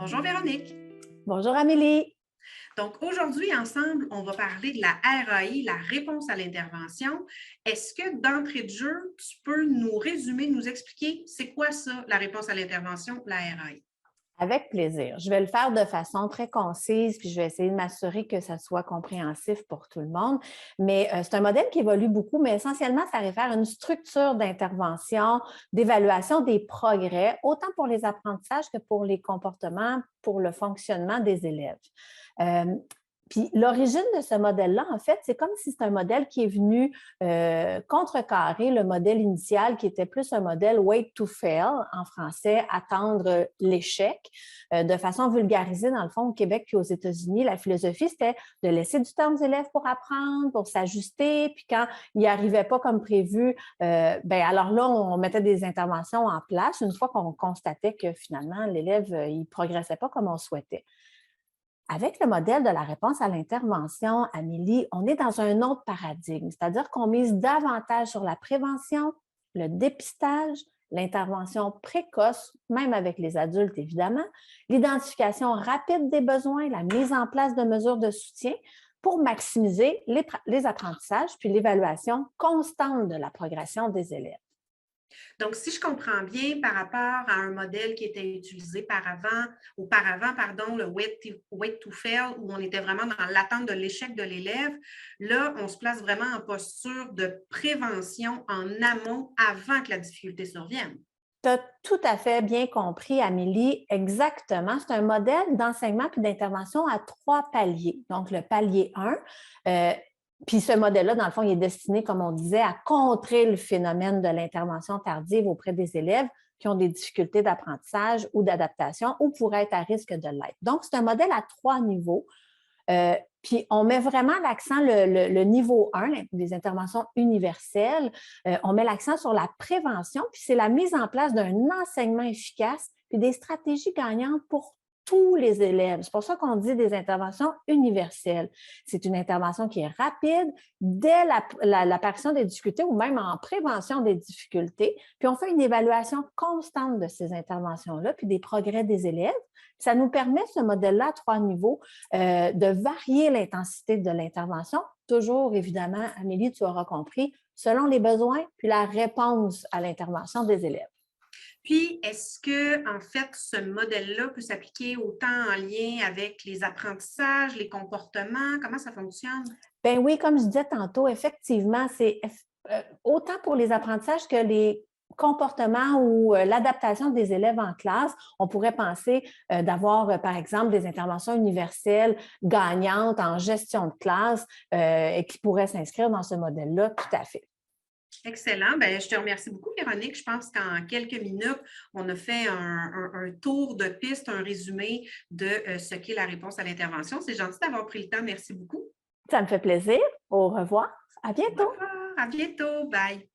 Bonjour Véronique. Bonjour Amélie. Donc aujourd'hui, ensemble, on va parler de la RAI, la réponse à l'intervention. Est-ce que d'entrée de jeu, tu peux nous résumer, nous expliquer c'est quoi ça, la réponse à l'intervention, la RAI? Avec plaisir. Je vais le faire de façon très concise, puis je vais essayer de m'assurer que ça soit compréhensif pour tout le monde. Mais c'est un modèle qui évolue beaucoup, mais essentiellement, ça réfère à une structure d'intervention, d'évaluation des progrès, autant pour les apprentissages que pour les comportements, pour le fonctionnement des élèves. Euh, Puis l'origine de ce modèle-là, en fait, c'est comme si c'est un modèle qui est venu contrecarrer le modèle initial qui était plus un modèle wait to fail, en français, attendre l'échec. De façon vulgarisée, dans le fond, au Québec puis aux États-Unis, la philosophie, c'était de laisser du temps aux élèves pour apprendre, pour s'ajuster, puis quand ils n'y arrivaient pas comme prévu, alors là, on mettait des interventions en place une fois qu'on constatait que finalement, l'élève, il ne progressait pas comme on souhaitait. Avec le modèle de la réponse à l'intervention, Amélie, on est dans un autre paradigme, c'est-à-dire qu'on mise davantage sur la prévention, le dépistage, l'intervention précoce, même avec les adultes évidemment, l'identification rapide des besoins, la mise en place de mesures de soutien pour maximiser les apprentissages puis l'évaluation constante de la progression des élèves. Donc, si je comprends bien, par rapport à un modèle qui était utilisé auparavant, pardon, le wait to fail, où on était vraiment dans l'attente de l'échec de l'élève, là, on se place vraiment en posture de prévention en amont avant que la difficulté survienne. Tu as tout à fait bien compris, Amélie. Exactement. C'est un modèle d'enseignement puis d'intervention à 3 paliers. Donc, le palier 1, puis ce modèle-là, dans le fond, il est destiné, comme on disait, à contrer le phénomène de l'intervention tardive auprès des élèves qui ont des difficultés d'apprentissage ou d'adaptation ou pourraient être à risque de l'être. Donc, c'est un modèle à 3 niveaux. Puis on met vraiment l'accent, le niveau 1, les interventions universelles, on met l'accent sur la prévention, puis c'est la mise en place d'un enseignement efficace, puis des stratégies gagnantes pour tous les élèves. C'est pour ça qu'on dit des interventions universelles. C'est une intervention qui est rapide dès l'apparition des difficultés ou même en prévention des difficultés. Puis on fait une évaluation constante de ces interventions-là, puis des progrès des élèves. Ça nous permet, ce modèle-là, à 3 niveaux, de varier l'intensité de l'intervention. Toujours, évidemment, Amélie, tu auras compris, selon les besoins puis la réponse à l'intervention des élèves. Puis, est-ce que, en fait, ce modèle-là peut s'appliquer autant en lien avec les apprentissages, les comportements? Comment ça fonctionne? Ben oui, comme je disais tantôt, effectivement, c'est autant pour les apprentissages que les comportements ou l'adaptation des élèves en classe. On pourrait penser d'avoir, par exemple, des interventions universelles gagnantes en gestion de classe et qui pourraient s'inscrire dans ce modèle-là, tout à fait. Excellent. Ben, je te remercie beaucoup, Véronique. Je pense qu'en quelques minutes, on a fait un tour de piste, un résumé de ce qu'est la réponse à l'intervention. C'est gentil d'avoir pris le temps. Merci beaucoup. Ça me fait plaisir. Au revoir. À Au bientôt. revoir. À bientôt. Bye.